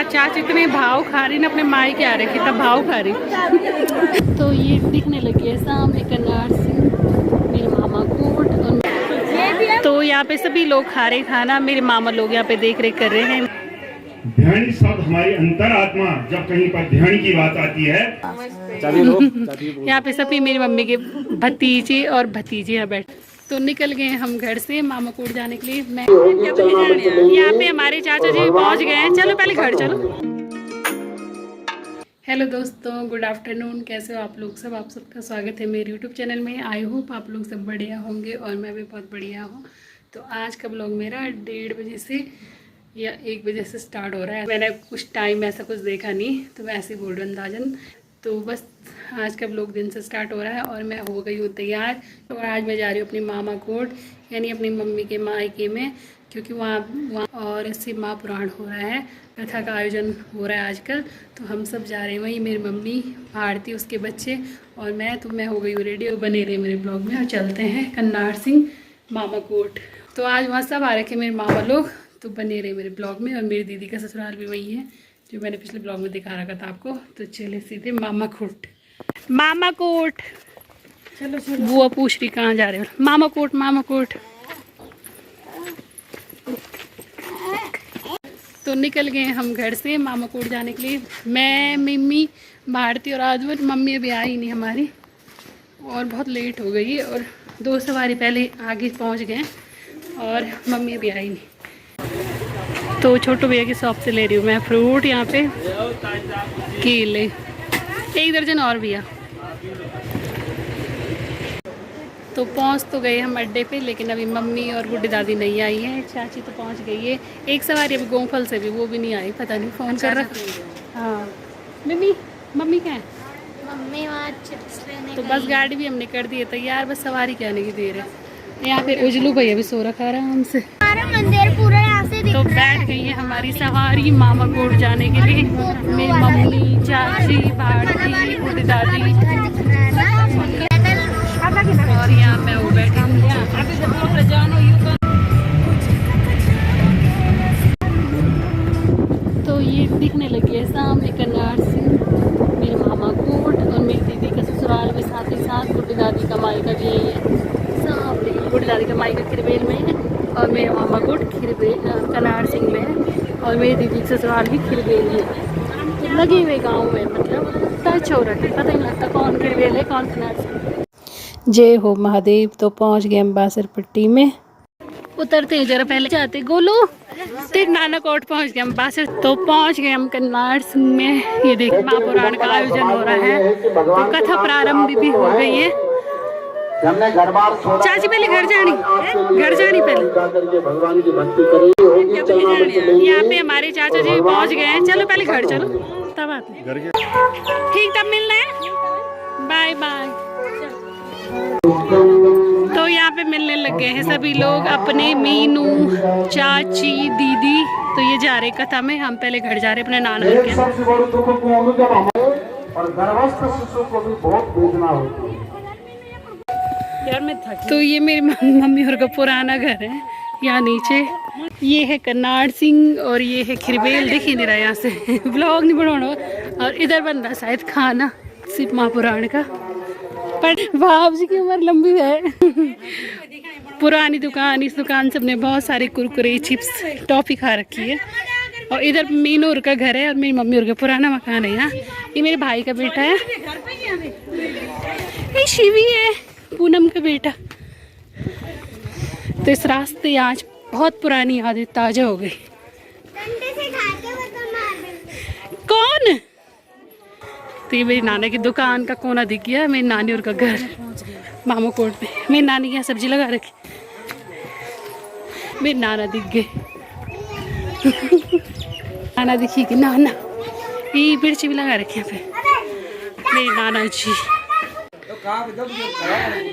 आज चाची इतने भाव खा रही ना, अपने माई के आ रहे कितना भाव खा रही। तो ये दिखने लगी है सामने कन्नाड़ सिंह, मेरे मामा कोट। और तो यहाँ पे सभी लोग खा रहे खाना, मेरे मामा लोग यहाँ पे देख रेख कर रहे हैं। ध्यान शब्द हमारी अंतरात्मा जब कहीं पर ध्यान की बात आती है, यहाँ पे सभी मेरी मम्मी के भतीजे और भतीजे यहाँ बैठे। तो निकल गए हम घर से मामा कोट जाने के लिए। मैं यहाँ पे हमारे चाचा जी पहुँच गए हैं। चलो पहले घर चलो। हेलो दोस्तों, गुड आफ्टरनून। कैसे हो आप लोग सब? आप सबका स्वागत है मेरे यूट्यूब चैनल में। आई होप आप लोग सब बढ़िया होंगे और मैं भी बहुत बढ़िया हूँ। तो आज का ब्लॉग मेरा 1:30 बजे से या 1 बजे से स्टार्ट हो रहा है। मैंने कुछ टाइम ऐसा कुछ देखा नहीं, तो मैं ऐसे ही बोल रही हूँ अंदाजन। तो बस आज का ब्लॉग दिन से स्टार्ट हो रहा है और मैं हो गई हूँ तैयार। तो आज मैं जा रही हूँ अपनी मामा कोट, यानी अपनी मम्मी के मायके में, क्योंकि वहाँ और इससे महापुराण हो रहा है, कथा का आयोजन हो रहा है आजकल। तो हम सब जा रहे हैं वहीं, मेरी मम्मी, भारती, उसके बच्चे और मैं। तो मैं हो गई हूँ रेडी, बने रहे मेरे ब्लॉग में और चलते हैं कन्नाड़ सिंह मामा कोट। तो आज वहाँ सब आ रखे मेरे मामा लोग, तो बने रहे मेरे ब्लॉग में। और मेरी दीदी का ससुराल भी वही है, जो मैंने पिछले ब्लॉग में दिखा रखा था आपको। तो चले सीधे मामा कोट। मामा कोट चलो चलो। बुआ पूछ रही कहाँ जा रहे हो? मामा कोट, मामा कोट। तो निकल गए हम घर से मामा कोट जाने के लिए। मैं, मम्मी, भारती और आजमन। मम्मी अभी आई नहीं हमारी और बहुत लेट हो गई है, और 2 सवारी पहले आगे पहुंच गए और मम्मी अभी आई नहीं। तो छोटू भैया की शॉप से ले रही हूँ मैं फ्रूट। यहाँ पे केले 1 दर्जन और भैया। तो पहुँच तो गए हम अड्डे पे, लेकिन अभी मम्मी और बुढ़ी दादी नहीं आई है। चाची तो पहुँच गई है। एक सवारी अभी गोंफल से भी, वो भी नहीं आई, पता नहीं फ़ोन कर रहा। हाँ मम्मी क्या है? मम्मी वहाँ चिप्स लेने तो बस गाड़ी भी हमने कर दी है तैयार, बस सवारी क्या नहीं की देर है। यहाँ पे उजलू भैया भी सो रखा आराम से। हमारा मंदिर पूरा यहाँ से दिख तो रहा है। बैठ गई है हमारी सवारी मामा कोट जाने के लिए। मेरी मम्मी, चाची, भारती, बुढ़ी दादी और यहाँ मैं वो बैठी हूँ। तो ये दिखने लगी है सामने कन्नाड़ सिंह, मेरे मामा कोट और मेरी दीदी का ससुराल भी साथ ही साथ। बुढ़ी दादी का मायका भी यही है सामने। बुढ़ी दादी का मायका खिरबेल में है और मेरे मामा कोट कन्नाड़ सिंह में है, और मेरी दीदी का ससुराल भी खिरबेल में है। तो लगे हुए गाँव में, मतलब टच हो रखे, पता नहीं लगता कौन खिरबेल है कौन कन्नाड़ सिंह। जय हो महादेव। तो पहुँच गए हम बासर पट्टी में। उतरते हैं जरा पहले जाते गोलू, फिर नाना कोट पहुँच गए हम बासर। तो पहुँच गए हम कन्नाड़ सिंह में। ये देख महापुराण का आयोजन हो रहा है, तो कथा प्रारंभ भी हो गई है। चाची पहले घर जानी पहले। यहाँ पे हमारे चाचा जी पहुँच गए हैं। चलो पहले घर चलो, तब आते। ठीक, तब मिलना है। Bye bye. तो यहाँ पे मिलने लग गए हैं सभी लोग अपने, मीनू, चाची, दीदी। तो ये जा रहे कथा में, हम पहले घर जा रहे अपने नाना के। तो ये मेरी मम्मी और का पुराना घर है यहाँ नीचे। ये है कन्नाड़ सिंह और ये है खिरबेल। दिख ही नहीं रहा यहाँ से, ब्लॉग नहीं बनाना। और इधर बन रहा शायद खाना सिर्फ महापुराण का, पर बाप जी की उम्र लंबी है। पुरानी दुकान, इस दुकान से हमने बहुत सारे कुरकुरे, चिप्स, टॉफी खा रखी है। और इधर मीनू और का घर है और मेरी मम्मी और का पुराना मकान है यहाँ। ये मेरे भाई का बेटा है, ये शिवी है, पूनम का बेटा। तो इस रास्ते आज बहुत पुरानी यादें ताजा हो गई। कौन? तो ये मेरी नाना की दुकान का कोना दिख गया। मेरी नानी और का घर मामा कोट में। मेरी नानी के यहाँ सब्जी लगा रखी, मेरी नाना दिख गए। नाना दिखी कि नाना, ये मिर्ची भी लगा रखी यहाँ पे मेरी नाना जी।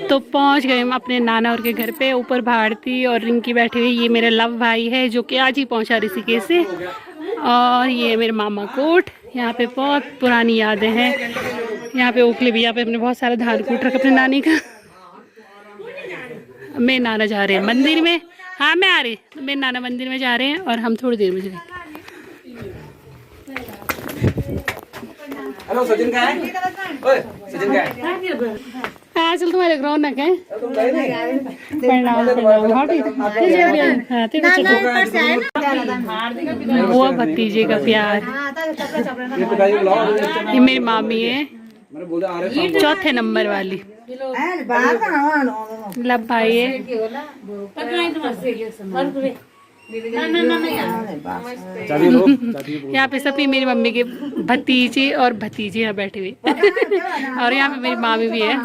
तो पहुँच गए हम अपने नाना और के घर पे। ऊपर भारती और रिंकी बैठे हुए। ये मेरा लव भाई है जो कि आज ही पहुँचा ऋषिकेश से। और ये मेरे मामा कोट। यहाँ पे बहुत पुरानी यादें हैं। यहाँ पे ओखले भी, यहाँ पे हमने बहुत सारा धान कूट रखा अपने नानी का। मेरे नाना जा रहे हैं मंदिर में। हाँ मैं आ रही, मेरे नाना मंदिर में जा रहे हैं और हम थोड़ी देर में जाएंगे। हेलो सचिन का है? ओए सचिन का है? चल तुम्हारे रौनक है। तुम गए नहीं? प्रणाम प्रणाम। हाँ ठीक है। वो भतीजे का प्यार। ये पिताजी को लाओ। ये मेरी मामी है, मैंने बोला आ रहे हैं। चौथे नंबर वाली। लब भाई है। चाबी लो, चाबी लो। यहाँ पे सभी मेरी मम्मी के भतीजे और भतीजी यहाँ बैठे हुए और यहाँ पे मेरी मामी भी है।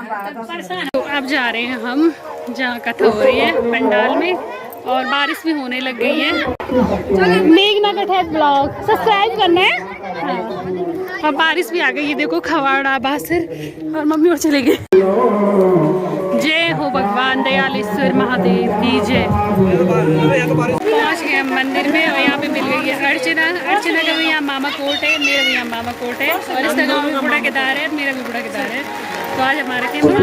तो अब जा रहे हैं हम जहाँ कथा हो रही है पंडाल में, और बारिश भी होने लग गई है। मेघना कठैत ब्लॉग सब्सक्राइब करना है। हाँ। और बारिश भी आ गई है, देखो खवाड़ा बासर और मम्मी और चले गए। जय हो भगवान दयालेश्वर महादेव की जय। पहुँच गए हम मंदिर में और यहाँ पे मिल गई है अर्चना। अर्चना का भी यहाँ मामा कोट है, मेरा भी यहाँ मामा कोट है, और इसका गाँव भी बूढ़ा केदार है, मेरा भी बूढ़ा केदार है। तो आज हमारे थे मामा।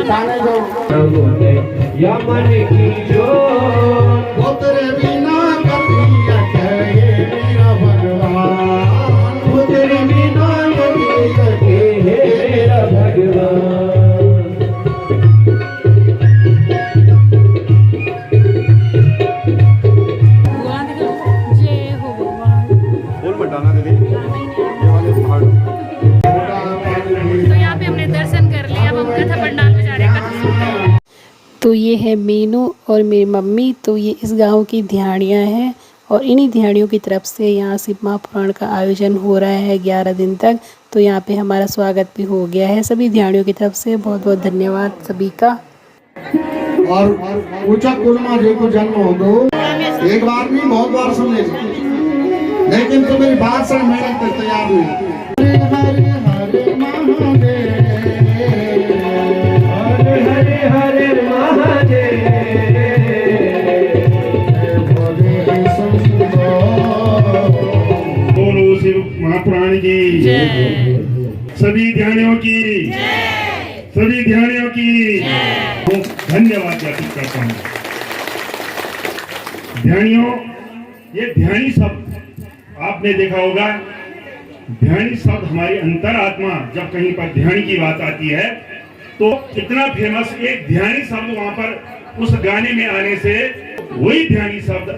तो ये है मीनू और मेरी मम्मी। तो ये इस गांव की ध्यानियाँ हैं, और इन्हीं ध्यानियों की तरफ से यहाँ शिव महापुराण का आयोजन हो रहा है 11 दिन तक। तो यहाँ पे हमारा स्वागत भी हो गया है सभी ध्यानियों की तरफ से। बहुत बहुत धन्यवाद सभी का। और ऊंचा कुलमा जी को जन्म हो दो, एक बार नहीं बहुत बार सुन ले, लेकिन तो मेरी बात से मेरे तक तैयार हुई। हरे हरे हरे महादेव, हरे हरे हरे महादेव, बोलो शिव महापुराण की सभी ध्यानियों की, सभी ध्यानियों की धन्यवाद ज्ञापित करता हूँ। ध्यानियों, ये ध्यानी शब्द आपने देखा होगा। ध्यानी शब्द हमारी अंतरात्मा, जब कहीं पर ध्यानी की बात आती है तो इतना फेमस एक ध्यानी शब्द वहां पर उस गाने में आने से वही ध्यानी शब्द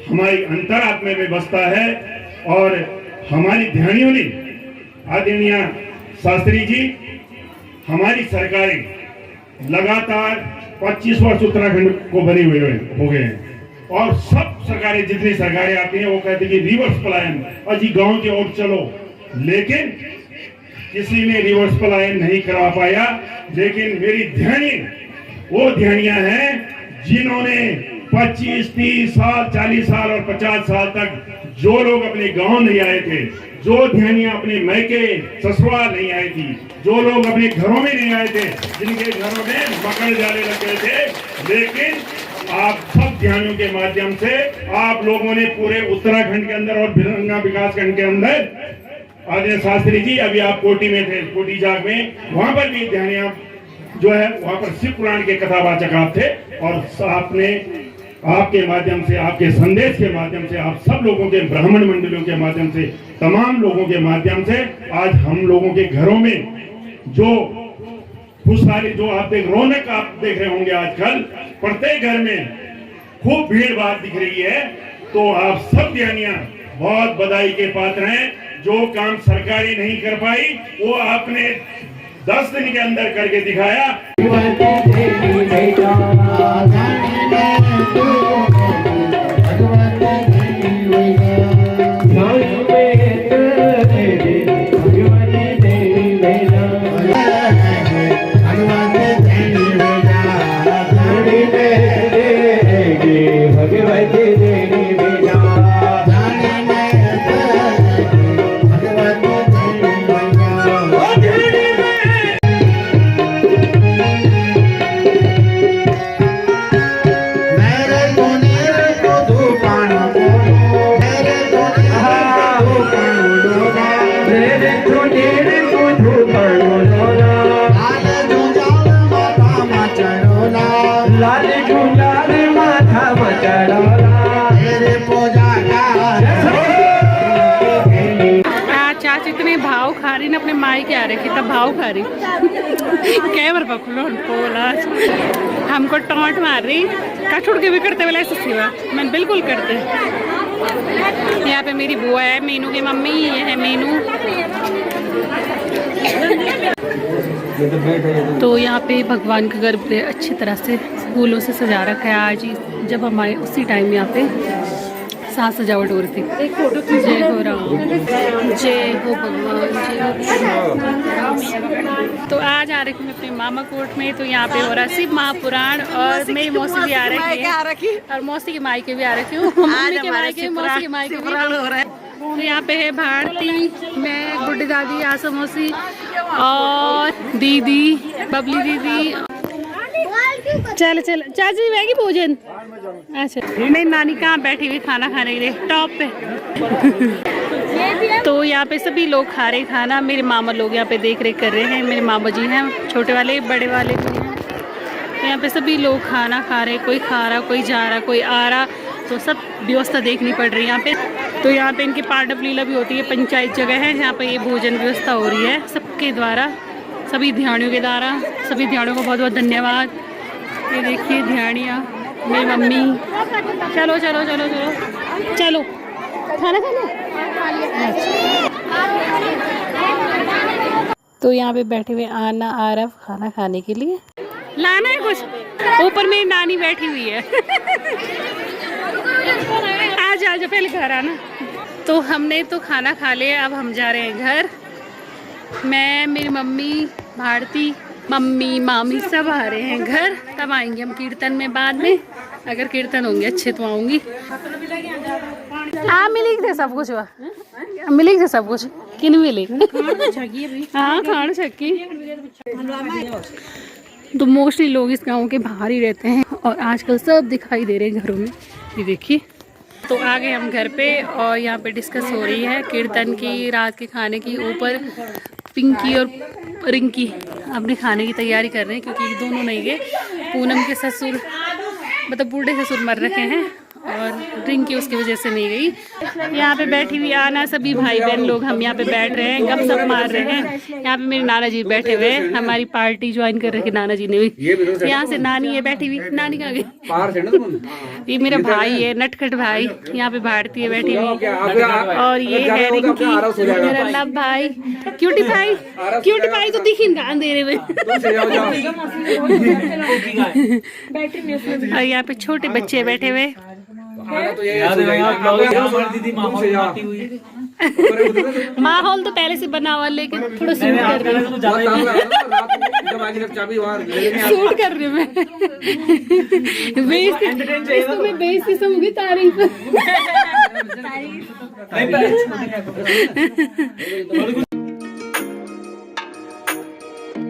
हमारी अंतरात्मा में बसता है। और हमारी ध्यानियों ने, आदरणीय शास्त्री जी, हमारी सरकारें लगातार 25 वर्ष उत्तराखंड को बने हुए हो गए हैं, और सब सरकारें, जितनी सरकारें आती हैं वो कहती हैं कि रिवर्स पलायन, अजी गांव की ओर चलो, लेकिन किसी ने रिवर्स पलायन नहीं करा पाया। लेकिन मेरी ध्यानी वो ध्यानियां हैं जिन्होंने 25, 30 साल, 40 साल और 50 साल तक जो लोग अपने गांव नहीं आए थे, जो ध्यानियां अपने मैके ससुराल नहीं आई थी, जो लोग अपने घरों में नहीं आए थे, जिनके घरों में मकड़ जाने लग गए थे, लेकिन आप सब ध्यानियों के माध्यम से आप लोगों ने पूरे उत्तराखंड के अंदर और भिलंगा विकास खंड के अंदर, आदरणीय शास्त्री जी अभी आप कोटी में थे, कोटी जाग में, वहां पर भी ध्यानियां जो है वहां पर शिव पुराण के कथावाचक आप थे, और आपने आपके माध्यम से, आपके संदेश के माध्यम से, आप सब लोगों के ब्राह्मण मंडलियों के माध्यम से, तमाम लोगों के माध्यम से आज हम लोगों के घरों में जो खुशहाली, जो आप रौनक आप देख रहे होंगे, आजकल प्रत्येक घर में खूब भीड़ भाड़ दिख रही है। तो आप सब ध्यानियां बहुत बधाई के पात्र हैं। जो काम सरकारें नहीं कर पाई वो आपने 10 दिन के अंदर करके दिखाया। आज इतने भाव खा रही ना अपने माई के आ रहे कितना भाव खा रही कैमर पकड़ो बोला हमको टमाट मार रही कछुड़ के भी करते वाला ऐसा सिवा मैं बिल्कुल करते। यहाँ पे मेरी बुआ है मीनू की मम्मी, ये है मीनू। तो यहाँ पे भगवान का गर्भ गृह अच्छी तरह से फूलों से सजा रखा है। आज ही जब हम आए उसी टाइम यहाँ पे साथ सजावट हो रही थी। जय हो राम, जय हो भगवान, जय हो। तो आज आ रही हूँ मैं अपने मामा कोट में। तो यहाँ पे हो रहा है शिव महापुराण और मेरी मौसी भी आ रही है और मौसी के माई के भी आ रही हूँ, मम्मी के माई के, मौसी के माई के भी हो रहा है। तो यहाँ पे है भारती, मैं, बुड्ढी दादी, आशा मौसी और दीदी, बबली दीदी। चल चल चाची बैगी भोजन। अच्छा मेरी नानी कहाँ बैठी हुई खाना खाने के लिए टॉप पे। तो यहाँ पे सभी लोग खा रहे खाना। मेरे मामा लोग यहाँ पे देख रेख कर रहे हैं। मेरे मामा जी हैं, छोटे वाले बड़े वाले भी हैं। तो यहाँ पे सभी लोग खाना खा रहे, कोई खा रहा, कोई जा रहा, कोई आ रहा। तो सब व्यवस्था देखनी पड़ रही है यहाँ पे। तो यहाँ पे इनकी पांडव लीला भी होती है, पंचायत जगह है जहाँ पे ये भोजन व्यवस्था हो रही है सबके द्वारा, सभी ध्यानियों के द्वारा। सभी ध्यानियों को बहुत बहुत धन्यवाद। ये देखिए ध्यानिया, मेरी मम्मी। चलो चलो चलो चलो चलो खाना खाना। तो यहाँ पे बैठे हुए आना आरफ खाना खाने के लिए। लाना है कुछ? ऊपर मेरी नानी बैठी हुई है। आज आज पहले घर आना। तो हमने तो खाना खा लिया, अब हम जा रहे हैं घर। मैं, मेरी मम्मी, भारती, मम्मी, मामी सब आ रहे हैं घर। तब आएंगे हम कीर्तन में बाद में, अगर कीर्तन होंगे अच्छे तो आऊंगी। हाँ मिली थे सब कुछ, हुआ मिली थे सब कुछ कि नहीं मिली? हाँ खाना छक्की। तो मोस्टली लोग इस गांव के बाहर ही रहते हैं और आजकल सब दिखाई दे रहे हैं घरों में। ये देखिए। तो आ गए हम घर पे और यहाँ पे डिस्कस हो रही है कीर्तन की, रात के खाने की। ऊपर पिंकी और रिंकी अपने खाने की तैयारी कर रहे हैं क्योंकि दोनों नहीं गए। पूनम के ससुर मतलब बूढ़े ससुर मर रखे हैं और रिंकी उसकी वजह से नहीं गई। यहाँ पे बैठी हुई आना, सभी भाई बहन लोग हम यहाँ पे बैठ रहे हैं, गपशप मार रहे हैं। यहाँ पे मेरे नाना जी बैठे हुए हैं, हमारी पार्टी ज्वाइन कर रखे नाना जी ने भी। यहाँ से नानी है बैठी हुई। नानी कहाँ गई? ये मेरा भाई है, नटखट भाई। यहाँ पे भारती है बैठी हुई और ये है रिंकी, मेरा लव भाई, क्यूटी भाई। क्यूटी भाई तो दिखी ना अंधेरे में। और यहाँ पे छोटे बच्चे बैठे हुए। माहौल तो पहले से बना हुआ लेकिन थोड़ा सूट कर रही हूँ। सूट कर रही हूँ मैं। इसको मैं बेइज्जती समझूंगी तारीफ।